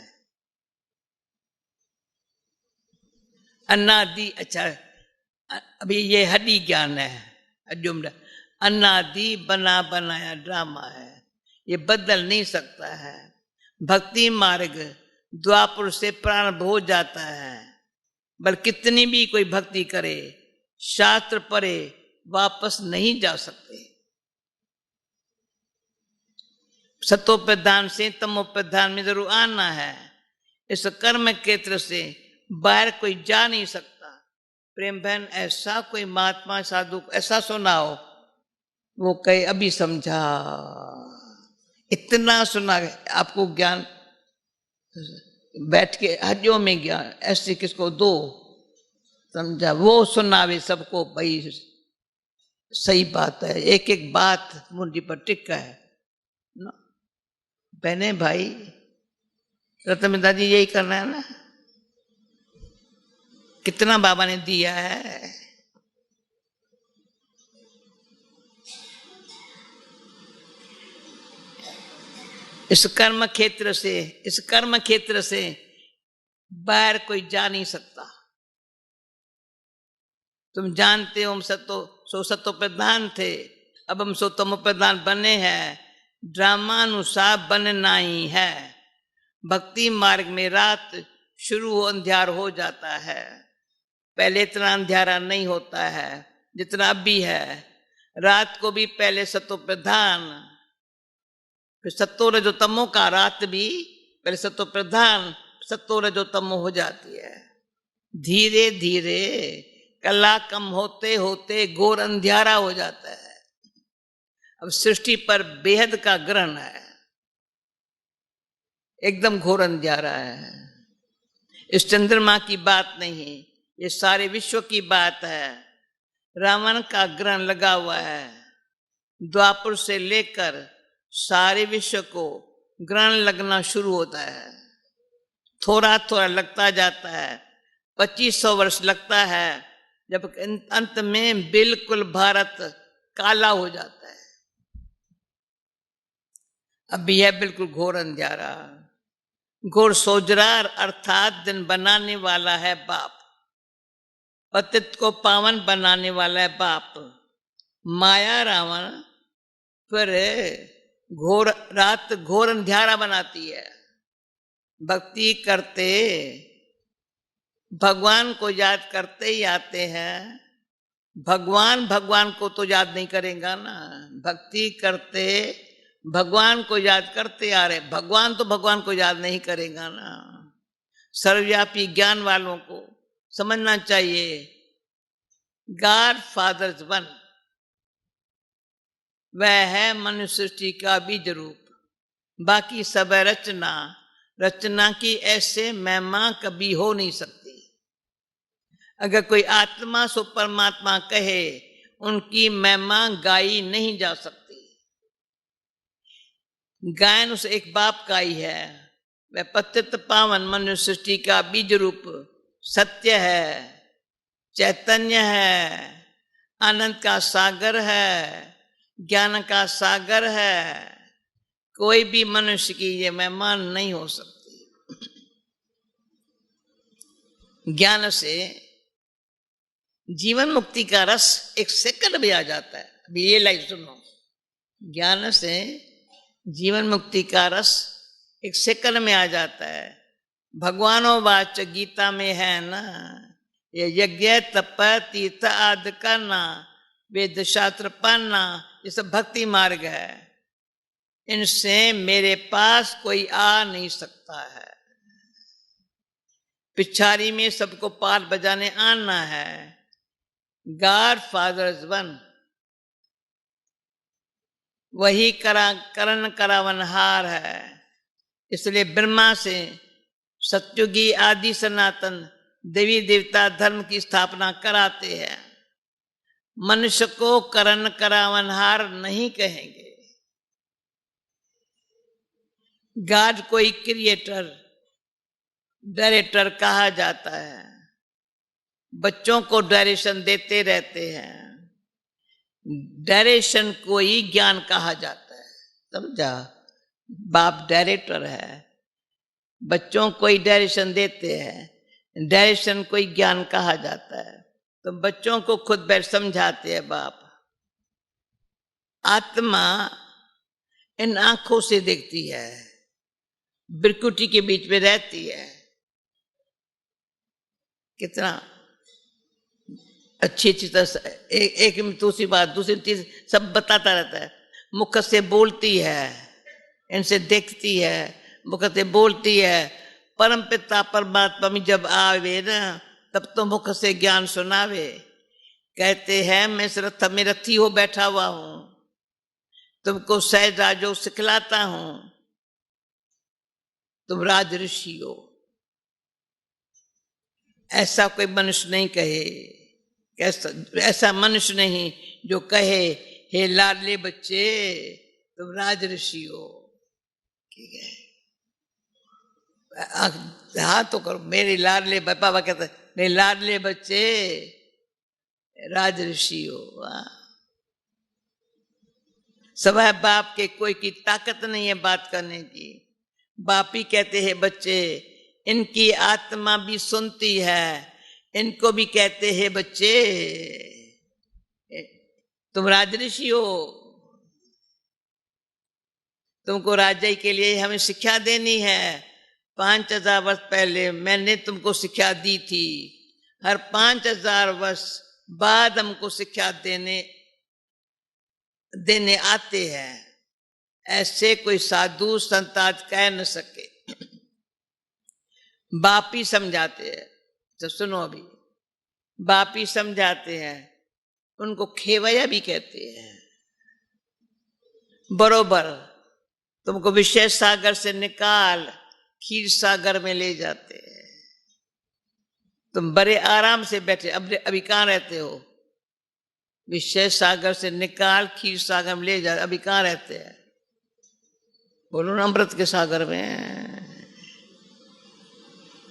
अनादि, अच्छा अभी ये हड्डी ज्ञान है, अनादि बना बनाया ड्रामा है, ये बदल नहीं सकता है। भक्ति मार्ग द्वापर से प्रारंभ हो जाता है, बल कितनी भी कोई भक्ति करे, शास्त्र पढ़े, वापस नहीं जा सकते। सतो प्रधान से तमो प्रधान में जरूर आना है। इस कर्म क्षेत्र से बाहर कोई जा नहीं सकता। प्रेम बहन, ऐसा कोई महात्मा साधु ऐसा सुनाओ, वो कहे अभी समझा, इतना सुना आपको ज्ञान, बैठ के हजों में ज्ञान, ऐसे किसको दो, समझा? वो सुनावे सबको, भाई सही बात है, एक एक बात मुंडी पर टिका है ना। बहने भाई, रतनदा जी यही करना है ना, कितना बाबा ने दिया है। इस कर्म क्षेत्र से बाहर कोई जा नहीं सकता। तुम जानते हो हम सतो प्रधान थे, अब हम तमो प्रधान बने हैं, ड्रामानुसार बनना ही है। भक्ति मार्ग में रात शुरू हो अंधियार हो जाता है, पहले इतना अंधियारा नहीं होता है जितना अभी है। रात को भी पहले सतो प्रधान, फिर सत्तो रजो तमो का रात भी पहले सतो प्रधान, सत्तो रजो तमो हो जाती है। धीरे धीरे कला कम होते होते घोर अंधियारा हो जाता है। अब सृष्टि पर बेहद का ग्रहण है, एकदम घोर अंधियारा है। इस चंद्रमा की बात नहीं, ये सारे विश्व की बात है। रावण का ग्रहण लगा हुआ है, द्वापर से लेकर सारे विश्व को ग्रहण लगना शुरू होता है। थोड़ा थोड़ा लगता जाता है, 2500 वर्ष लगता है, जब अंत में बिल्कुल भारत काला हो जाता है। अभी है बिल्कुल घोर अंधियारा, घोर सोजरा, अर्थात दिन बनाने वाला है बाप, पतित को पावन बनाने वाला है बाप। माया रावण फिर घोर रात घोर अंधियारा बनाती है। भक्ति करते भगवान को याद करते ही आते हैं। भगवान को तो याद नहीं करेगा ना, भक्ति करते भगवान को याद करते आ रहे, भगवान तो भगवान को याद नहीं करेगा ना। सर्वव्यापी ज्ञान वालों को समझना चाहिए, गॉड फादर्स वन, वह है मनुष्य सृष्टि का बीज रूप, बाकी सब है रचना। रचना की ऐसे महिमा कभी हो नहीं सकती। अगर कोई आत्मा सो परमात्मा कहे, उनकी महिमा गाई नहीं जा सकती। गायन उस एक बाप का ही है, वह पतित पावन मनुष्य सृष्टि का बीज रूप सत्य है, चैतन्य है, आनंद का सागर है, ज्ञान का सागर है। कोई भी मनुष्य की ये महिमा नहीं हो सकती। ज्ञान से जीवन मुक्ति का रस एक सेकंड में आ जाता है। अभी ये लाइफ सुनो, ज्ञान से जीवन मुक्ति का रस एक सेकंड में आ जाता है। भगवानों वाच गीता में है ना, ये यज्ञ तप तीर्थ आदि करना, वेद शास्त्र पढ़ना, ये सब भक्ति मार्ग है। इनसे मेरे पास कोई आ नहीं सकता है। पिछाड़ी में सबको पाल बजाने आना है। गॉड फादर इज वन, वही करण करावनहार है। इसलिए ब्रह्मा से सत्युगी आदि सनातन देवी देवता धर्म की स्थापना कराते हैं। मनुष्य को करण करावनहार नहीं कहेंगे। गॉड कोई क्रिएटर डायरेक्टर कहा जाता है। बच्चों को डायरेक्शन देते रहते हैं। डायरेक्शन को ही ज्ञान कहा जाता है, समझा? बाप डायरेक्टर है, बच्चों को ही डायरेक्शन देते हैं। डायरेक्शन को ही ज्ञान कहा जाता है। तो बच्चों को खुद बैठ समझाते हैं बाप। आत्मा इन आंखों से देखती है, बिरकुटी के बीच में रहती है। कितना अच्छी तरह एक दूसरी बात दूसरी चीज सब बताता रहता है। मुख से बोलती है, इनसे देखती है, मुख से बोलती है। परम पिता परमात्मा में जब आवे ना, तब तो मुख से ज्ञान सुनावे। कहते हैं मैं रथ में रथी हो बैठा हुआ हूं, तुमको सहज राजो सिखलाता हूं, तुम राज ऋषि हो। ऐसा कोई मनुष्य नहीं कहे, ऐसा मनुष्य नहीं जो कहे हे लाडले बच्चे तुम राज ऋषि हो। ठीक है, हाँ तो करो। मेरे लाडले बाबा कहते मेरे लाडले बच्चे राज ऋषि हो। सवाए बाप के कोई की ताकत नहीं है बात करने की। बाप ही कहते हैं बच्चे, इनकी आत्मा भी सुनती है, इनको भी कहते हैं बच्चे तुम राजऋषि हो। तुमको राजाई के लिए हमें शिक्षा देनी है। 5000 वर्ष पहले मैंने तुमको शिक्षा दी थी। हर 5000 वर्ष बाद हमको शिक्षा देने आते हैं। ऐसे कोई साधु संत आज कह न सके। बाप ही समझाते हैं। तो सुनो, अभी बाप ही समझाते हैं। उनको खेवैया भी कहते हैं। बरोबर तुमको विषय सागर से निकाल क्षीर सागर में ले जाते हैं। तुम बड़े आराम से बैठे, अभी कहाँ रहते हो? विषय सागर से निकाल क्षीर सागर में ले जा। अभी कहाँ रहते हैं? बोलो ना, अमृत के सागर में।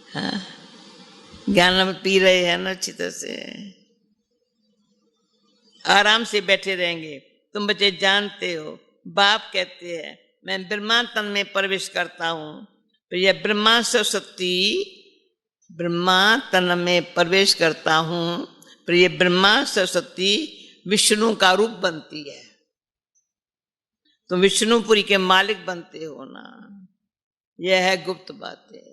हाँ, ज्ञान अमृत पी रहे हैं ना अच्छी तरह से। आराम से बैठे रहेंगे। तुम बच्चे जानते हो, बाप कहते हैं मैं ब्रह्मा तन में प्रवेश करता हूं। तो यह ब्रह्मा सरस्वती ब्रह्मा तन में प्रवेश करता हूं, पर यह ब्रह्मा सरस्वती विष्णु का रूप बनती है। तुम विष्णुपुरी के मालिक बनते हो ना। यह है गुप्त बातें।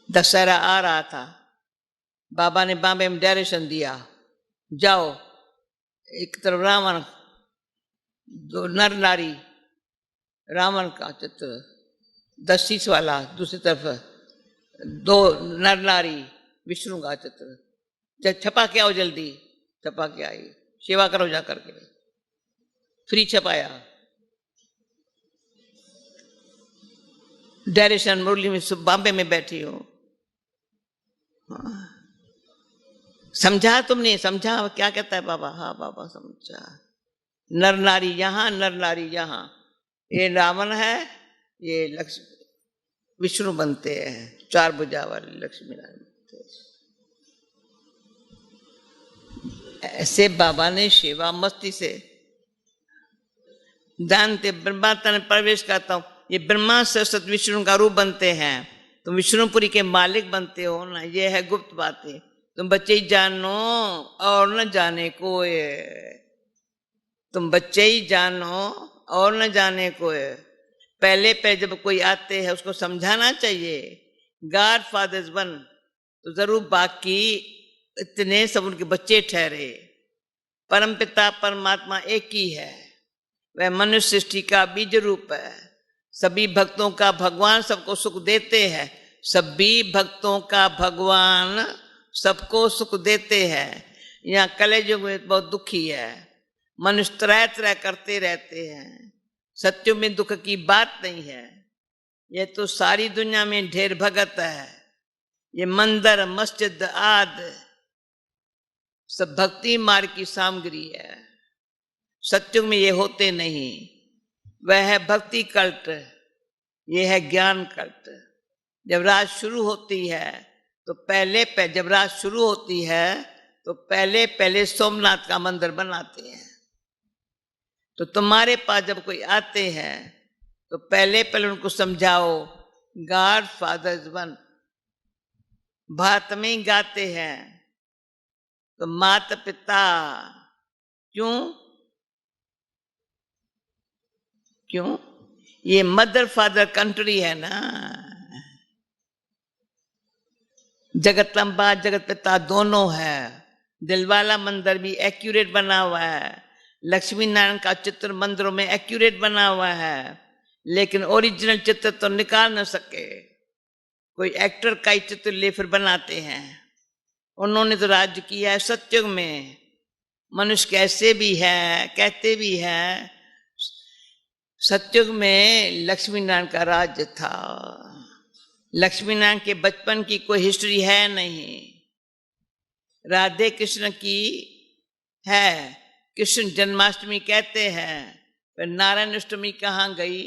दशहरा आ रहा था, बाबा ने बॉम्बे में डायरेक्शन दिया, जाओ एक तरफ रावण, दो नर नारी, रावण का चित्र 10 शीश वाला, दूसरी तरफ 2 नर नारी, विष्णु का चित्र। छपा के आओ, जल्दी छपा के आई, सेवा करो जा करके। फ्री छपाया। डायरेक्शन मुरली में बॉम्बे में बैठी हूं। समझा तुमने? समझा क्या कहता है बाबा? हाँ बाबा समझा। नर नारी यहां, नर नारी यहां। ये रावण है, ये लक्ष्मी विष्णु बनते हैं, 4 भुजा वाले लक्ष्मी नारायण। ऐसे बाबा ने सेवा मस्ती से जानते। ब्रह्मा तन प्रवेश करता हूं, ये ब्रह्मा सरस्वती विष्णु का रूप बनते हैं। तुम विष्णुपुरी के मालिक बनते हो ना। ये है गुप्त बातें। तुम बच्चे ही जानो और न जाने कोई। तुम बच्चे ही जानो और न जाने कोई। पहले जब कोई आते हैं उसको समझाना चाहिए गॉड फादर इज वन, तो जरूर बाकी इतने सब उनके बच्चे ठहरे। परमपिता परमात्मा एक ही है। वह मनुष्य सृष्टि का बीज रूप है। सभी भक्तों का भगवान सबको सुख देते हैं, सभी भक्तों का भगवान सबको सुख देते हैं। यहाँ कलेजुग में बहुत दुखी है, मनुष्य त्रय त्रय करते रहते हैं। सत्युग में दुख की बात नहीं है। ये तो सारी दुनिया में ढेर भगत है, ये मंदिर मस्जिद आदि सब भक्ति मार्ग की सामग्री है। सत्युग में ये होते नहीं। वह है भक्ति कल्ट, ये है ज्ञान कल्ट। जब रात शुरू होती है तो जब रात शुरू होती है तो पहले सोमनाथ का मंदिर बनाते हैं। तो तुम्हारे पास जब कोई आते हैं तो पहले उनको समझाओ God father is one. Bharat में ही गाते हैं तो माता पिता, क्यों ये मदर फादर कंट्री है ना। जगतम्बा जगत पिता दोनों है। दिलवाला मंदिर भी एक्यूरेट बना हुआ है, लक्ष्मी नारायण का चित्र मंदिरों में एक्यूरेट बना हुआ है, लेकिन ओरिजिनल चित्र तो निकाल न सके। कोई एक्टर का ही चित्र ले फिर बनाते हैं। उन्होंने तो राज्य किया है सत्युग में। मनुष्य कैसे भी है, कहते भी है सत्युग में लक्ष्मी नारायण का राज्य था। लक्ष्मी नारायण के बचपन की कोई हिस्ट्री है नहीं, राधे कृष्ण की है। कृष्ण जन्माष्टमी कहते हैं, पर नारायण अष्टमी कहाँ गई?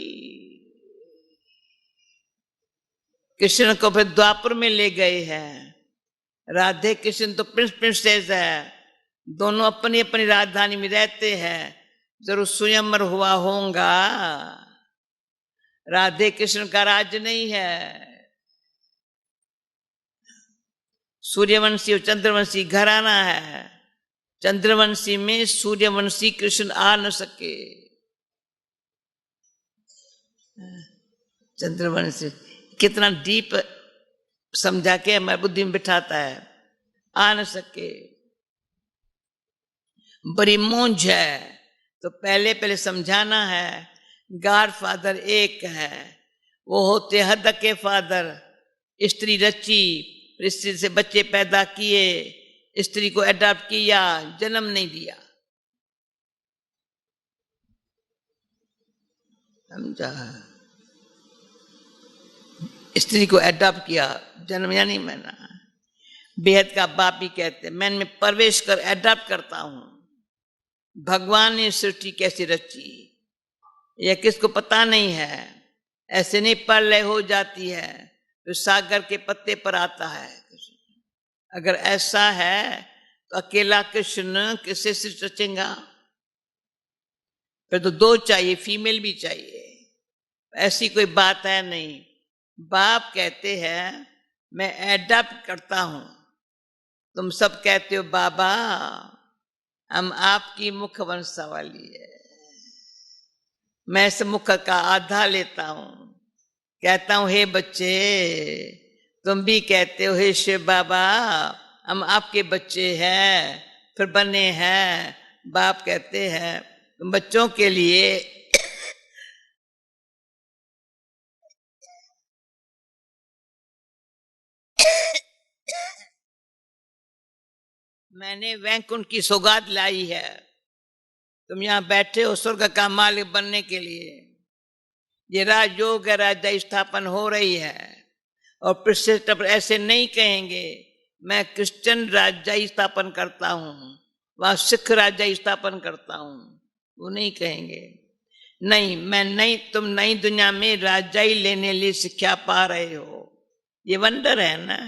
कृष्ण को फिर द्वापर में ले गए हैं। राधे कृष्ण तो प्रिंस प्रिंसेस है, दोनों अपनी अपनी राजधानी में रहते हैं। जरूर स्वयंवर हुआ होगा, राधे कृष्ण का राज्य नहीं है। सूर्यवंशी और चंद्रवंशी घराना है। चंद्रवंशी में सूर्यवंशी कृष्ण आ न सके। चंद्रवंशी कितना डीप समझा के हमारी बुद्धि में बिठाता है, आ न सके। बड़ी मूंझ है तो पहले समझाना है गॉड फादर एक है। वो होते हद के फादर। स्त्री रची, स्त्री से बच्चे पैदा किए, स्त्री को अडॉप्ट किया, जन्म नहीं दिया। समझा? स्त्री को अडॉप्ट किया, जन्म या नहीं मैना। बेहद का बाप ही कहते मैं इनमें प्रवेश कर अडॉप्ट करता हूं। भगवान ने सृष्टि कैसे रची यह किसको पता नहीं है। ऐसे नहीं प्रलय हो जाती है तो सागर के पत्ते पर आता है। अगर ऐसा है तो अकेला कृष्ण किससे सृष्टि रचेगा? फिर तो दो चाहिए, फीमेल भी चाहिए। ऐसी कोई बात है नहीं। बाप कहते हैं मैं एडॉप्ट करता हूं। तुम सब कहते हो बाबा हम आपकी मुख वंशावली है, मैं इस मुख का आधा लेता हूं। कहता हूं हे बच्चे, तुम भी कहते हो हे शिव बाबा हम आपके बच्चे हैं, फिर बने हैं। बाप कहते हैं तुम बच्चों के लिए मैंने वैकुंठ की सौगात लाई है। तुम यहां बैठे हो स्वर्ग का मालिक बनने के लिए। ये राजयोग राज्य स्थापन हो रही है और प्रतिष्ठा पर ऐसे नहीं कहेंगे मैं क्रिश्चियन राज्य स्थापन करता हूं, वहां सिख राज्य स्थापन करता हूं, वो नहीं कहेंगे। नहीं, मैं नहीं, तुम नई दुनिया में राज्य लेने लिए शिक्षा पा रहे हो। ये वंडर है ना।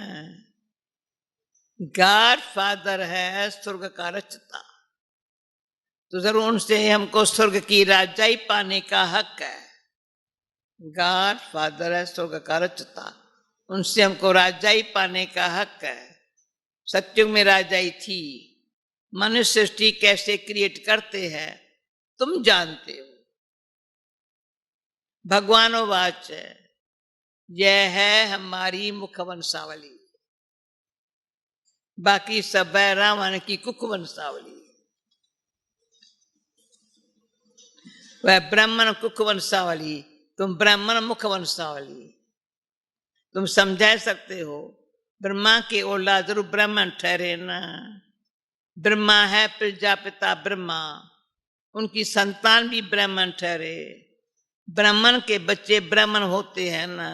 गॉड फादर है स्वर्ग का रचता, तो जरूर उनसे हमको स्वर्ग की राजाई पाने का हक है। गॉड फादर है स्वर्ग का रचता, उनसे हमको राजाई पाने का हक है। सत्युग में राजाई थी। मनुष्य सृष्टि कैसे क्रिएट करते हैं तुम जानते हो। भगवानोवाच यह है हमारी मुख वंशावली, बाकी सब है रावण की कुक वंशावली। वह ब्राह्मण कुक वंशावली तुम ब्राह्मण मुख वंशावली, तुम समझा सकते हो ब्रह्मा के औलाद जरूर ब्राह्मण ठहरे ना। ब्रह्मा है प्रजापिता ब्रह्मा, उनकी संतान भी ब्राह्मण ठहरे। ब्राह्मण के बच्चे ब्राह्मण होते हैं ना,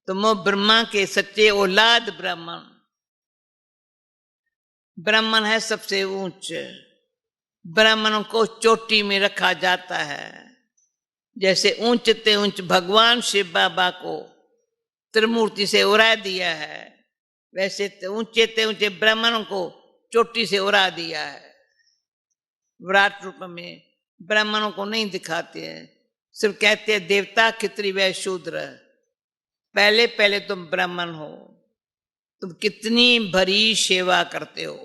तो वो ब्रह्मा के सच्चे औलाद ब्राह्मण। ब्राह्मण है सबसे ऊंच, ब्राह्मणों को चोटी में रखा जाता है। जैसे ऊंचते ऊंच भगवान शिव बाबा को त्रिमूर्ति से उड़ा दिया है, वैसे ऊंचे ऊंचे ब्राह्मणों को चोटी से उड़ा दिया है। विराट रूप में ब्राह्मणों को नहीं दिखाते हैं, सिर्फ कहते हैं देवता खित्री व शूद्र। पहले पहले तुम ब्राह्मण हो, तुम कितनी भरी सेवा करते हो,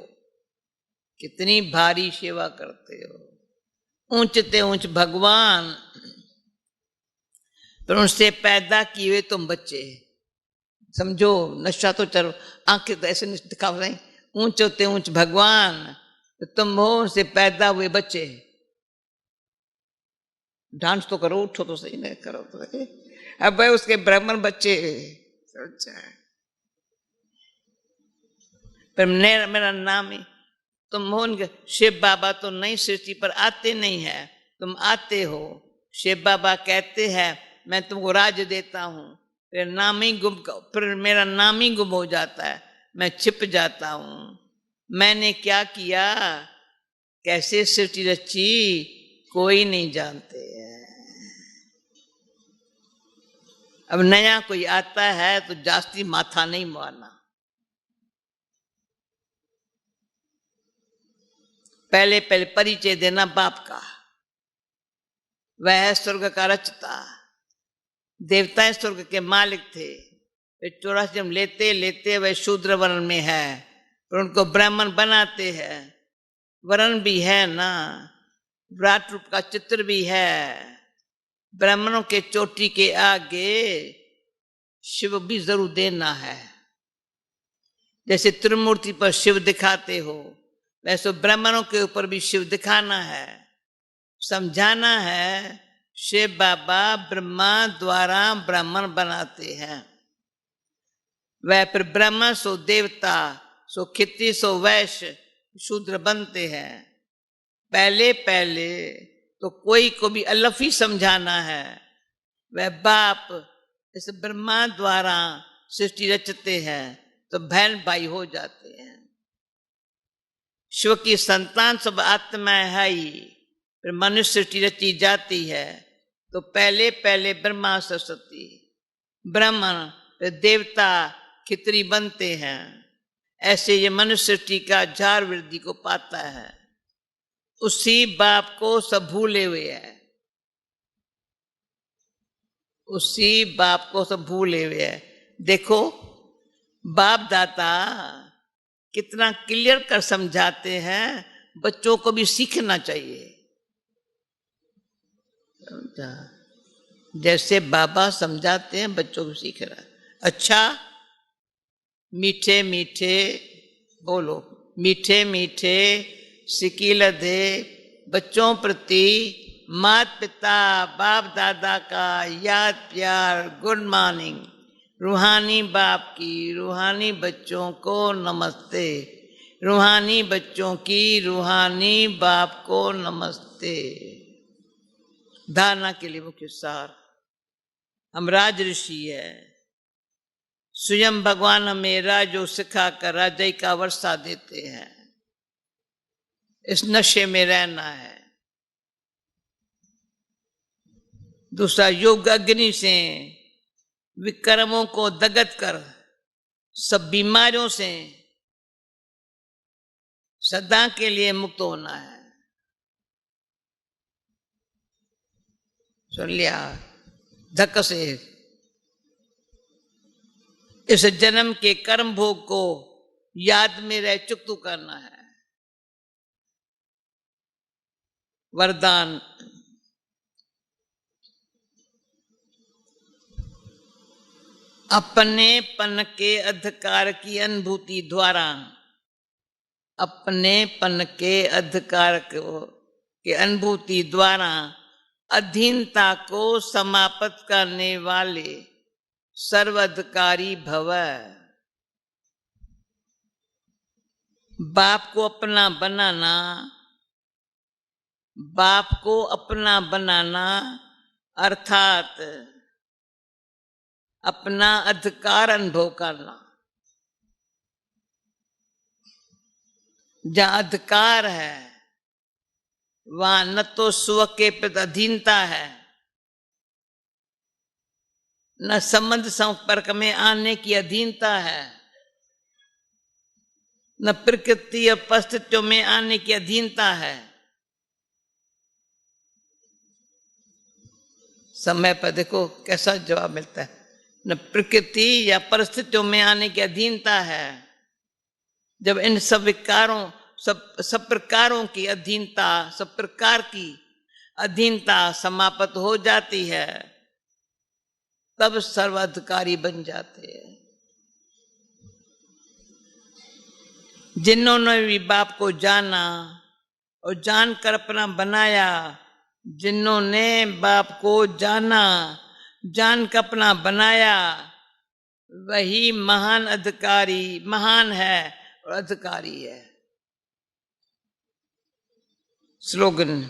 कितनी भारी सेवा करते हो। ऊंचते ऊंच भगवान, पर उनसे पैदा किए हुए तुम बच्चे। समझो, नशा तो चलो, आंखें तो ऐसे दिखाओ नहीं। ऊंचते ऊंच भगवान, तो तुम हो उनसे पैदा हुए बच्चे। डांस तो करो, उठो तो सही, नहीं करो तो सही। अब भाई उसके ब्राह्मण बच्चे, पर मेरा नाम ही तुम हो। शिव बाबा तो नई सृष्टि पर आते नहीं है, तुम आते हो। शिव बाबा कहते हैं मैं तुमको राज देता हूं, फिर मेरा नाम ही गुम हो जाता है, मैं छिप जाता हूं। मैंने क्या किया, कैसे सृष्टि रची, कोई नहीं जानते है। अब नया कोई आता है तो जास्ती माथा नहीं मारना। पहले पहले परिचय देना बाप का। वह स्वर्ग का रचता, देवताएं स्वर्ग के मालिक थे। वे 84 जन्म लेते लेते वह शूद्र वर्ण में है, पर उनको ब्राह्मण बनाते हैं। वर्ण भी है ना, विराट रूप का चित्र भी है। ब्राह्मणों के चोटी के आगे शिव भी जरूर देना है। जैसे त्रिमूर्ति पर शिव दिखाते हो, वैसे ब्राह्मणों के ऊपर भी शिव दिखाना है, समझाना है। शिव बाबा ब्रह्मा द्वारा ब्राह्मण बनाते हैं। वह फिर ब्राह्मण सो देवता, सो खित्री, सो वैश्य, शूद्र बनते हैं। पहले पहले तो कोई को भी अलफ ही समझाना है। वह बाप इस ब्रह्मा द्वारा सृष्टि रचते हैं, तो बहन भाई हो जाते हैं। शिव की संतान सब आत्माएं है ही, फिर मनुष्य सृष्टि रची जाती है। तो पहले पहले ब्रह्मा सरस्वती ब्राह्मण, फिर देवता खित्री बनते हैं। ऐसे ये मनुष्य सृष्टि का झार वृद्धि को पाता है। उसी बाप को सब भूले हुए है, उसी बाप को सब भूले हुए है। देखो बाप दाता कितना क्लियर कर समझाते हैं, बच्चों को भी सीखना चाहिए। जैसे बाबा समझाते हैं बच्चों को सीख रहा है। अच्छा, मीठे मीठे बोलो, मीठे मीठे सिकील दे बच्चों प्रति माता पिता बाप दादा का याद प्यार, गुड मॉर्निंग। रूहानी बाप की रूहानी बच्चों को नमस्ते, रूहानी बच्चों की रूहानी बाप को नमस्ते। धारणा के लिए मुख्य सार, हम राज ऋषि है। स्वयं भगवान हमें राजो सिखा कर राजय का वर्षा देते हैं। इस नशे में रहना है। दूसरा, योग अग्नि से विक्रमों को दगत कर सब बीमारियों से सदा के लिए मुक्त होना है। सुन लिया, धक्का से इस जन्म के कर्म भोग को याद में रह चुकतू करना है। वरदान, अपनेपन के अधिकार की अनुभूति द्वारा, अपनेपन के अधिकार के अनुभूति द्वारा अधीनता को समाप्त करने वाले सर्वाधिकारी भव। बाप को अपना बनाना, बाप को अपना बनाना अर्थात अपना अधिकार अनुभव करना। जहां अधिकार है वहां न तो स्व के प्रति अधीनता है, न संबंध संपर्क में आने की अधीनता है, न प्रकृति और परिस्थितियों में आने की अधीनता है। समय पर देखो कैसा जवाब मिलता है। न प्रकृति या परिस्थितियों में आने की अधीनता है। जब इन सब विकारों सब प्रकारों की अधीनता, सब प्रकार की अधीनता समाप्त हो जाती है, तब सर्वाधिकारी बन जाते हैं। जिन्होंने भी बाप को जाना और जानकर अपना बनाया, जिन्होंने बाप को जाना, जानकर अपना बनाया, वही महान अधिकारी, महान है और अधिकारी है। स्लोगन,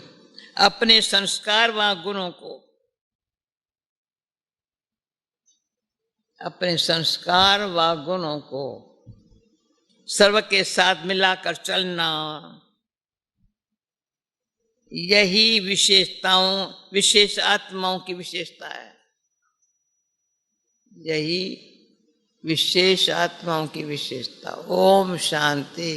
अपने संस्कार व गुणों को, अपने संस्कार व गुणों को सर्व के साथ मिलाकर चलना, यही विशेष आत्माओं की विशेषता है। यही विशेष आत्माओं की विशेषता। ओम शांति।